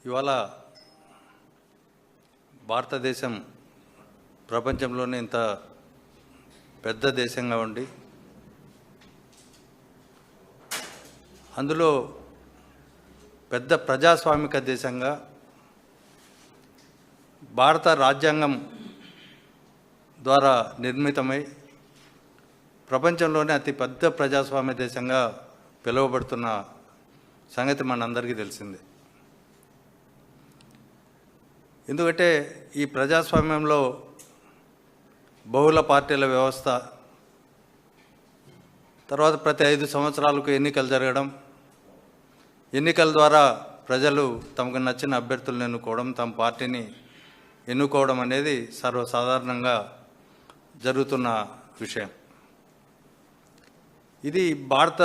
ఇవాళ భారతదేశం ప్రపంచంలోనే ఇంత పెద్ద దేశంగా ఉండి అందులో పెద్ద ప్రజాస్వామిక దేశంగా భారత రాజ్యాంగం ద్వారా నిర్మితమై ప్రపంచంలోనే అతి పెద్ద ప్రజాస్వామ్య దేశంగా పిలువబడుతున్న సంగతి మనందరికీ తెలిసిందే. ఎందుకంటే ఈ ప్రజాస్వామ్యంలో బహుళ పార్టీల వ్యవస్థ, తర్వాత ప్రతి 5 సంవత్సరాలకు ఎన్నికలు జరగడం, ఎన్నికల ద్వారా ప్రజలు తమకు నచ్చిన అభ్యర్థులను ఎన్నుకోవడం, తమ పార్టీని ఎన్నుకోవడం అనేది సర్వసాధారణంగా జరుగుతున్న విషయం. ఇది భారత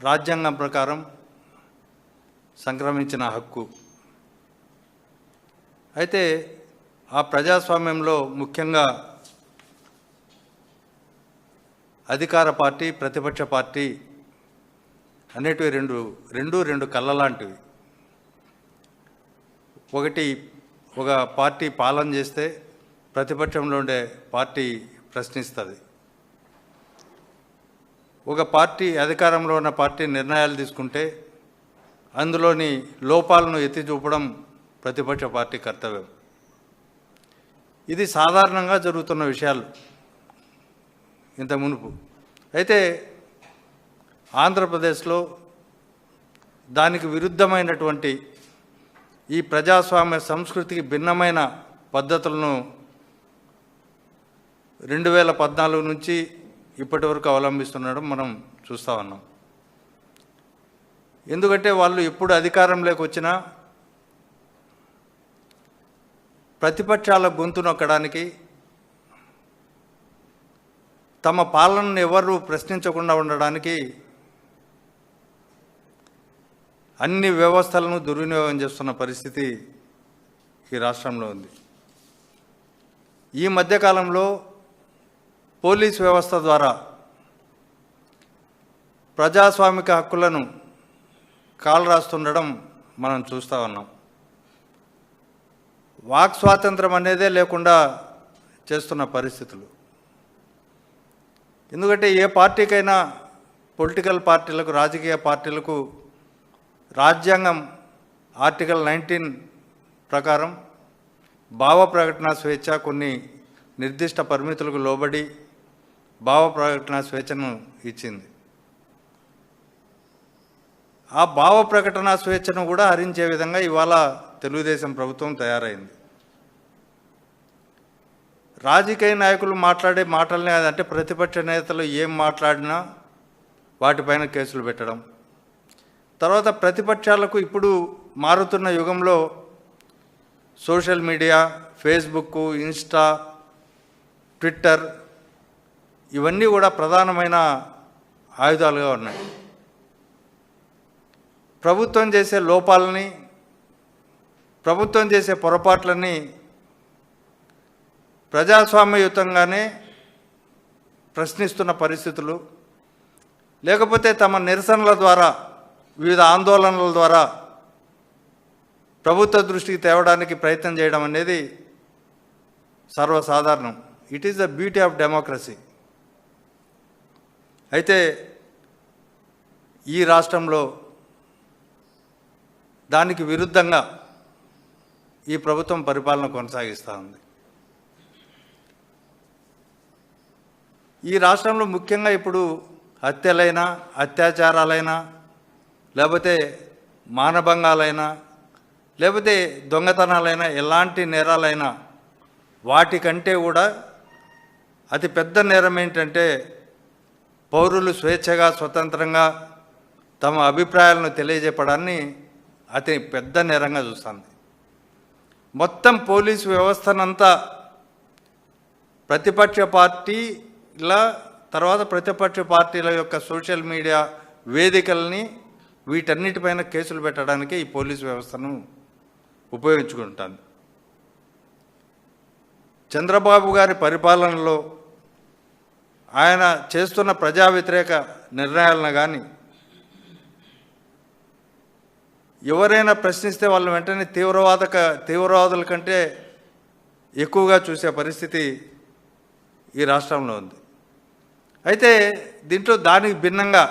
రాజ్యాంగం ప్రకారం సంక్రమించిన హక్కు. అయితే ఆ ప్రజాస్వామ్యంలో ముఖ్యంగా అధికార పార్టీ, ప్రతిపక్ష పార్టీ అనేటివి రెండు కళ్ళ లాంటివి. ఒకటి, ఒక పార్టీ పాలన చేస్తే ప్రతిపక్షంలో ఉండే పార్టీ ప్రశ్నిస్తుంది. ఒక పార్టీ, అధికారంలో ఉన్న పార్టీ నిర్ణయాలు తీసుకుంటే అందులోని లోపాలను ఎత్తి చూపడం ప్రతిపక్ష పార్టీ కర్తవ్యం. ఇది సాధారణంగా జరుగుతున్న విషయాలు ఇంత మునుపు. అయితే ఆంధ్రప్రదేశ్లో దానికి విరుద్ధమైనటువంటి ఈ ప్రజాస్వామ్య సంస్కృతికి భిన్నమైన పద్ధతులను 2014 నుంచి ఇప్పటి వరకు అవలంబిస్తుండడం మనం చూస్తూ ఉన్నాం. ఎందుకంటే వాళ్ళు ఎప్పుడు అధికారంలోకి వచ్చినా ప్రతిపక్షాల గొంతు నొక్కడానికి, తమ పాలనను ఎవరు ప్రశ్నించకుండా ఉండడానికి అన్ని వ్యవస్థలను దుర్వినియోగం చేస్తున్న పరిస్థితి ఈ రాష్ట్రంలో ఉంది. ఈ మధ్యకాలంలో పోలీస్ వ్యవస్థ ద్వారా ప్రజాస్వామిక హక్కులను కాలరాస్తుండడం మనం చూస్తూ ఉన్నాం. వాక్ స్వాతంత్రం అనేదే లేకుండా చేస్తున్న పరిస్థితులు. ఎందుకంటే ఏ పార్టీకైనా, పొలిటికల్ పార్టీలకు, రాజకీయ పార్టీలకు రాజ్యాంగం ఆర్టికల్ 19 ప్రకారం భావ ప్రకటన స్వేచ్ఛ కొన్ని నిర్దిష్ట పరిమితులకు లోబడి భావ ప్రకటన స్వేచ్ఛను ఇచ్చింది. ఆ భావ ప్రకటన స్వేచ్ఛను కూడా హరించే విధంగా ఇవాళ తెలుగుదేశం ప్రభుత్వం తయారైంది. రాజకీయ నాయకులు మాట్లాడే మాటలనే, అంటే ప్రతిపక్ష నేతలు ఏం మాట్లాడినా వాటిపైన కేసులు పెట్టడం, తర్వాత ప్రతిపక్షాలకు ఇప్పుడు మారుతున్న యుగంలో social media, Facebook, Insta, Twitter ఇవన్నీ కూడా ప్రధానమైన ఆయుధాలుగా ఉన్నాయి. ప్రభుత్వం చేసే లోపాలని, ప్రభుత్వం చేసే పొరపాట్లని ప్రజాస్వామ్యయుతంగానే ప్రశ్నిస్తున్న పరిస్థితులు, లేకపోతే తమ నిరసనల ద్వారా, వివిధ ఆందోళనల ద్వారా ప్రభుత్వ దృష్టికి తేవడానికి ప్రయత్నం చేయడం అనేది సర్వసాధారణం. It is the beauty of democracy. అయితే ఈ రాష్ట్రంలో దానికి విరుద్ధంగా ఈ ప్రభుత్వం పరిపాలన కొనసాగిస్తూ ఉంది. ఈ రాష్ట్రంలో ముఖ్యంగా ఇప్పుడు హత్యలైనా, అత్యాచారాలైనా, లేకపోతే మానభంగాలైనా, లేకపోతే దొంగతనాలైనా, ఎలాంటి నేరాలైనా వాటికంటే కూడా అతి పెద్ద నేరం ఏంటంటే పౌరులు స్వేచ్ఛగా, స్వతంత్రంగా తమ అభిప్రాయాలను తెలియజెప్పడాన్ని అతి పెద్ద నేరంగా చూస్తుంది. మొత్తం పోలీసు వ్యవస్థనంతా ప్రతిపక్ష పార్టీల, తర్వాత ప్రతిపక్ష పార్టీల యొక్క సోషల్ మీడియా వేదికల్ని, వీటన్నిటిపైన కేసులు పెట్టడానికి ఈ పోలీసు వ్యవస్థను ఉపయోగించుకుంటాను. చంద్రబాబు గారి పరిపాలనలో ఆయన చేస్తున్న ప్రజా వ్యతిరేక నిర్ణయాలను కానీ ఎవరైనా ప్రశ్నిస్తే వాళ్ళు వెంటనే తీవ్రవాదుల కంటే ఎక్కువగా చూసే పరిస్థితి ఈ రాష్ట్రంలో ఉంది. అయితే దీంట్లో దానికి భిన్నంగా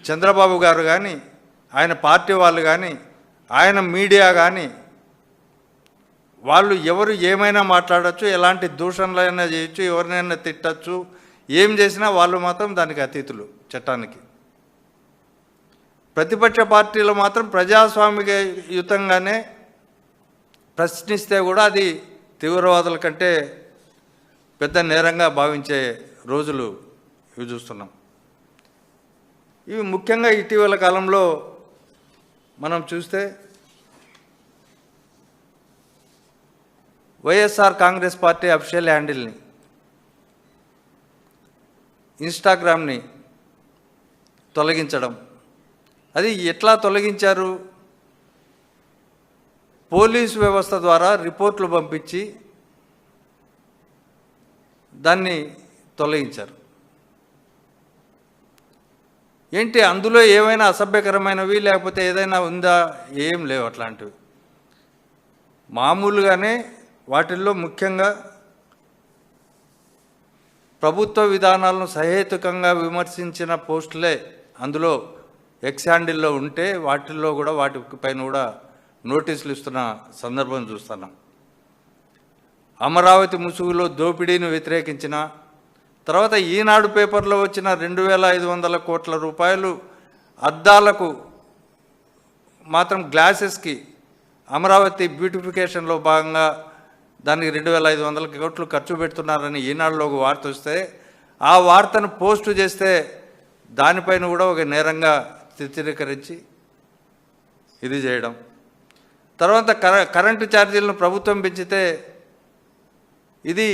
చంద్రబాబు గారు కానీ, ఆయన పార్టీ వాళ్ళు కానీ, ఆయన మీడియా కానీ, వాళ్ళు ఎవరు ఏమైనా మాట్లాడచ్చు, ఎలాంటి దూషణలైనా చేయొచ్చు, ఎవరినైనా తిట్టచ్చు, ఏం చేసినా వాళ్ళు మాత్రం దానికి అతీతులు చట్టానికి. ప్రతిపక్ష పార్టీలు మాత్రం ప్రజాస్వామికయుతంగానే ప్రశ్నిస్తే కూడా అది తీవ్రవాదుల కంటే పెద్ద నేరంగా భావించే రోజులు ఇవి చూస్తున్నాం. ఇవి ముఖ్యంగా ఇటీవల కాలంలో మనం చూస్తే వైఎస్ఆర్ కాంగ్రెస్ పార్టీ అఫీషియల్ హ్యాండిల్ని, ఇన్స్టాగ్రామ్ని తొలగించడం. అది ఎట్లా తొలగించారు? పోలీసు వ్యవస్థ ద్వారా రిపోర్ట్లు పంపించి దాన్ని తొలగించారు. ఏంటి అందులో ఏమైనా అసభ్యకరమైనవి లేకపోతే ఏదైనా ఉందా? ఏం లేవు అట్లాంటివి. మామూలుగానే వాటిల్లో ముఖ్యంగా ప్రభుత్వ విధానాలను సహేతుకంగా విమర్శించిన పోస్టులే అందులో ఎక్స్ హ్యాండిల్లో ఉంటే వాటిల్లో కూడా వాటిపైన కూడా నోటీసులు ఇస్తున్న సందర్భం చూస్తున్నాం. అమరావతి ముసుగులో దోపిడీని వ్యతిరేకించిన తర్వాత ఈనాడు పేపర్లో వచ్చిన 2,500 కోట్ల రూపాయలు అద్దాలకు మాత్రం గ్లాసెస్కి అమరావతి బ్యూటిఫికేషన్లో భాగంగా దానికి 2,500 కోట్లు ఖర్చు పెడుతున్నారని ఈనాడులో ఒక వార్త వస్తే ఆ వార్తను పోస్టు చేస్తే దానిపైన కూడా ఒక నేరంగా చిత్రీకరించి ఇది చేయడం. తర్వాత కరెంటు ఛార్జీలను ప్రభుత్వం పెంచితే ఇది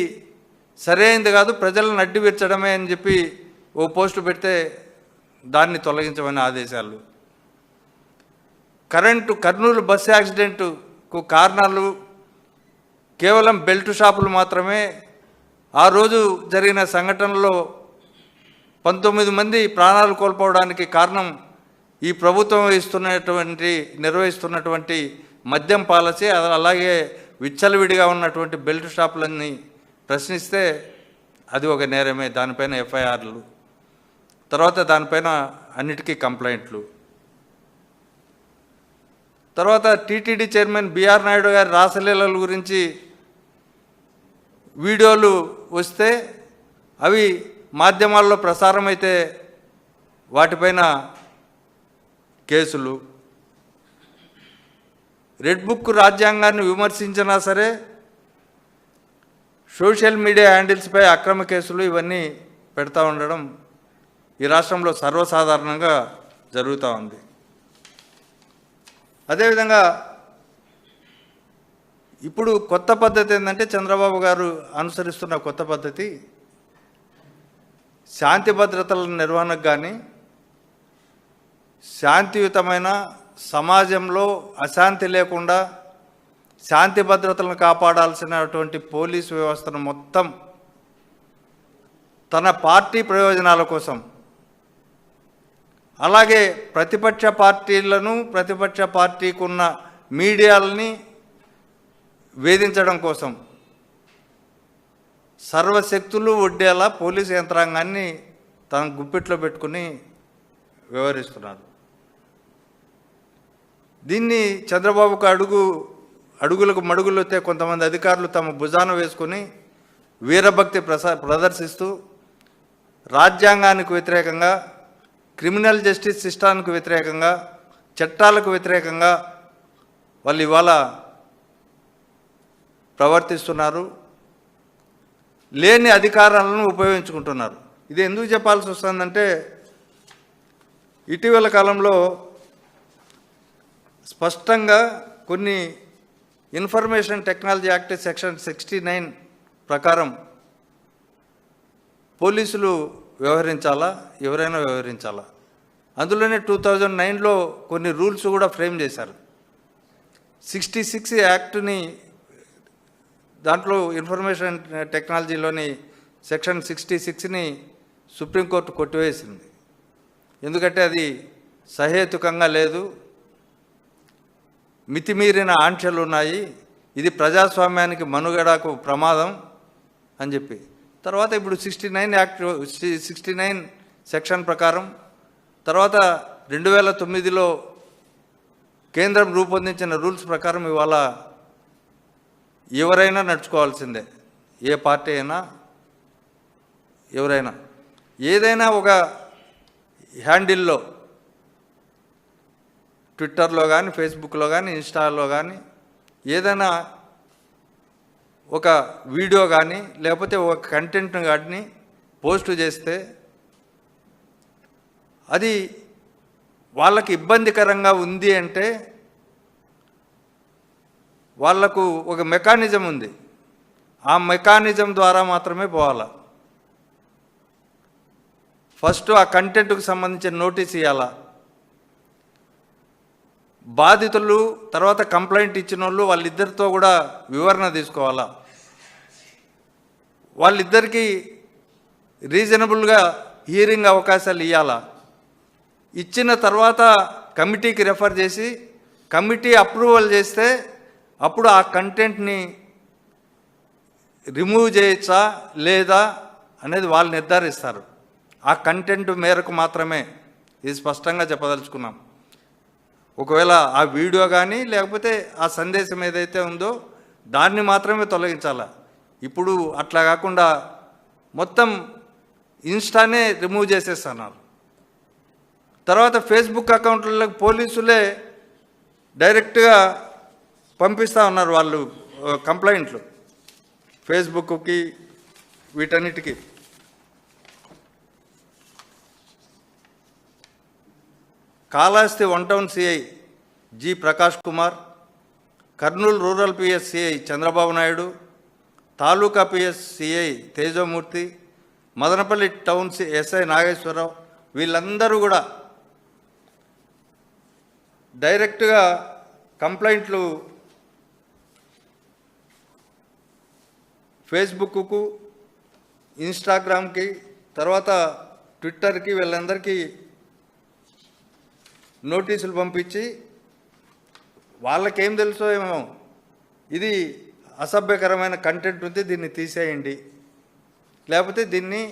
సరైనది కాదు, ప్రజలను అడ్డు విర్చడమే అని చెప్పి ఓ పోస్టు పెడితే దాన్ని తొలగించమని ఆదేశాలు. కర్నూలు బస్సు యాక్సిడెంట్కు కారణాలు కేవలం బెల్ట్ షాపులు మాత్రమే. ఆ రోజు జరిగిన సంఘటనలో 19 మంది ప్రాణాలు కోల్పోవడానికి కారణం ఈ ప్రభుత్వం నిర్వహిస్తున్నటువంటి మద్యం పాలసీ, అలాగే విచ్చలవిడిగా ఉన్నటువంటి బెల్ట్ షాపులన్నీ ప్రశ్నిస్తే అది ఒక నేరమే. దానిపైన ఎఫ్ఐఆర్లు, తర్వాత దానిపైన అన్నిటికీ కంప్లైంట్లు. తర్వాత టీటీడీ చైర్మన్ బిఆర్ నాయుడు గారి రాసలీలల గురించి వీడియోలు వస్తే అవి మాధ్యమాల్లో ప్రసారమైతే వాటిపైన కేసులు. రెడ్ బుక్ రాజ్యాంగాన్ని విమర్శించినా సరే సోషల్ మీడియా హ్యాండిల్స్పై అక్రమ కేసులు ఇవన్నీ పెడతా ఉండడం ఈ రాష్ట్రంలో సర్వసాధారణంగా జరుగుతూ ఉంది. అదేవిధంగా ఇప్పుడు కొత్త పద్ధతి ఏంటంటే చంద్రబాబు గారు అనుసరిస్తున్న కొత్త పద్ధతి శాంతి భద్రతల నిర్వహణకు కానీ, శాంతియుతమైన సమాజంలో అశాంతి లేకుండా శాంతి భద్రతలను కాపాడాల్సినటువంటి పోలీసు వ్యవస్థను మొత్తం తన పార్టీ ప్రయోజనాల కోసం, అలాగే ప్రతిపక్ష పార్టీకి ఉన్న మీడియాలని వేధించడం కోసం సర్వశక్తులు ఒడ్డేలా పోలీసు యంత్రాంగాన్ని తన గుప్పిట్లో పెట్టుకుని వ్యవహరిస్తున్నారు. దీన్ని చంద్రబాబుకు అడుగులకు మడుగులొత్తే కొంతమంది అధికారులు తమ భుజాన వేసుకొని వీరభక్తి ప్రదర్శిస్తూ రాజ్యాంగానికి వ్యతిరేకంగా, క్రిమినల్ జస్టిస్ సిస్టానికి వ్యతిరేకంగా, చట్టాలకు వ్యతిరేకంగా వాళ్ళు ఇవాళ ప్రవర్తిస్తున్నారు. లేని అధికారాలను ఉపయోగించుకుంటున్నారు. ఇది ఎందుకు చెప్పాల్సి వస్తుందంటే ఇటీవల కాలంలో స్పష్టంగా కొన్ని ఇన్ఫర్మేషన్ టెక్నాలజీ యాక్ట్ సెక్షన్ 69 ప్రకారం పోలీసులు వ్యవహరించాలా, ఎవరైనా వ్యవహరించాలా. అందులోనే 2009లో కొన్ని రూల్స్ కూడా ఫ్రేమ్ చేశారు. 66 యాక్ట్ని దాంట్లో ఇన్ఫర్మేషన్ టెక్నాలజీలోని సెక్షన్ 66ని సుప్రీంకోర్టు కొట్టివేసింది. ఎందుకంటే అది సహేతుకంగా లేదు, మితిమీరిన ఆంక్షలు ఉన్నాయి, ఇది ప్రజాస్వామ్యానికి మనుగడకు ప్రమాదం అని చెప్పి. తర్వాత ఇప్పుడు 69 యాక్ట్ 69 సెక్షన్ ప్రకారం తర్వాత 2009లో కేంద్రం రూపొందించిన రూల్స్ ప్రకారం ఇవాళ ఎవరైనా నడుచుకోవాల్సిందే, ఏ పార్టీ అయినా ఎవరైనా ఏదైనా ఒక హ్యాండిల్లో ట్విట్టర్లో కానీ ఫేస్బుక్లో కానీ ఇన్స్టాలో కానీ ఏదైనా ఒక వీడియో కానీ లేకపోతే ఒక కంటెంట్ కానీ పోస్ట్ చేస్తే అది వాళ్ళకి ఇబ్బందికరంగా ఉంది అంటే వాళ్లకు ఒక మెకానిజం ఉంది, ఆ మెకానిజం ద్వారా మాత్రమే పోవాలా. ఫస్ట్ ఆ కంటెంట్కు సంబంధించిన నోటీస్ ఇవ్వాలా. బాధితులు తర్వాత కంప్లైంట్ ఇచ్చిన వాళ్ళు వాళ్ళిద్దరితో కూడా వివరణ తీసుకోవాలా. వాళ్ళిద్దరికీ రీజనబుల్గా హియరింగ్ అవకాశాలు ఇవ్వాలా. ఇచ్చిన తర్వాత కమిటీకి రెఫర్ చేసి కమిటీ అప్రూవల్ చేస్తే అప్పుడు ఆ కంటెంట్ని రిమూవ్ చేయొచ్చా లేదా అనేది వాళ్ళు నిర్ధారిస్తారు. ఆ కంటెంట్ మేరకు మాత్రమే ఇది స్పష్టంగా చెప్పదలుచుకున్నాం. ఒకవేళ ఆ వీడియో కానీ లేకపోతే ఆ సందేశం ఏదైతే ఉందో దాన్ని మాత్రమే తొలగించాలి. ఇప్పుడు అట్లా కాకుండా మొత్తం ఇన్స్టానే రిమూవ్ చేసేస్తున్నారు. తర్వాత ఫేస్బుక్ అకౌంట్లకు పోలీసులే డైరెక్ట్గా పంపిస్తూ ఉన్నారు వాళ్ళు కంప్లైంట్లు ఫేస్బుక్కి వీటన్నిటికీ. Kalahasti 1 town CI G Prakash Kumar, Kurnool rural PS CI Chandrababu Naidu, తాలూకా PS CI Tejamurthy, Madanapalle town SI Nageswararao వీళ్ళందరూ కూడా డైరెక్ట్గా కంప్లైంట్లు ఫేస్బుక్కు, ఇన్స్టాగ్రామ్కి, తర్వాత ట్విట్టర్కి వీళ్ళందరికీ నోటీసులు పంపించి వాళ్ళకేం తెలుసో ఏమో ఇది అసభ్యకరమైన కంటెంట్ ఉంది దీన్ని తీసేయండి లేకపోతే దీన్ని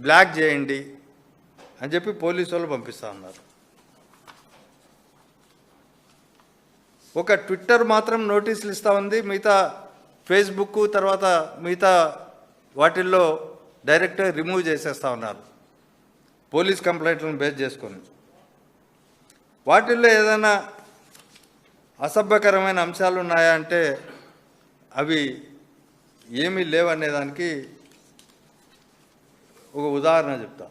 బ్లాక్ చేయండి అని చెప్పి పోలీసు వాళ్ళు పంపిస్తూ ఉన్నారు. ఒక ట్విట్టర్ మాత్రం నోటీసులు ఇస్తూ ఉంది, మిగతా ఫేస్బుక్ తర్వాత మిగతా వాటిల్లో డైరెక్ట్గా రిమూవ్ చేసేస్తూ ఉన్నారు పోలీస్ కంప్లైంట్లను బేస్ చేసుకొని. వాటిల్లో ఏదైనా అసభ్యకరమైన అంశాలు ఉన్నాయా అంటే అవి ఏమీ లేవనేదానికి ఒక ఉదాహరణ చెప్తా.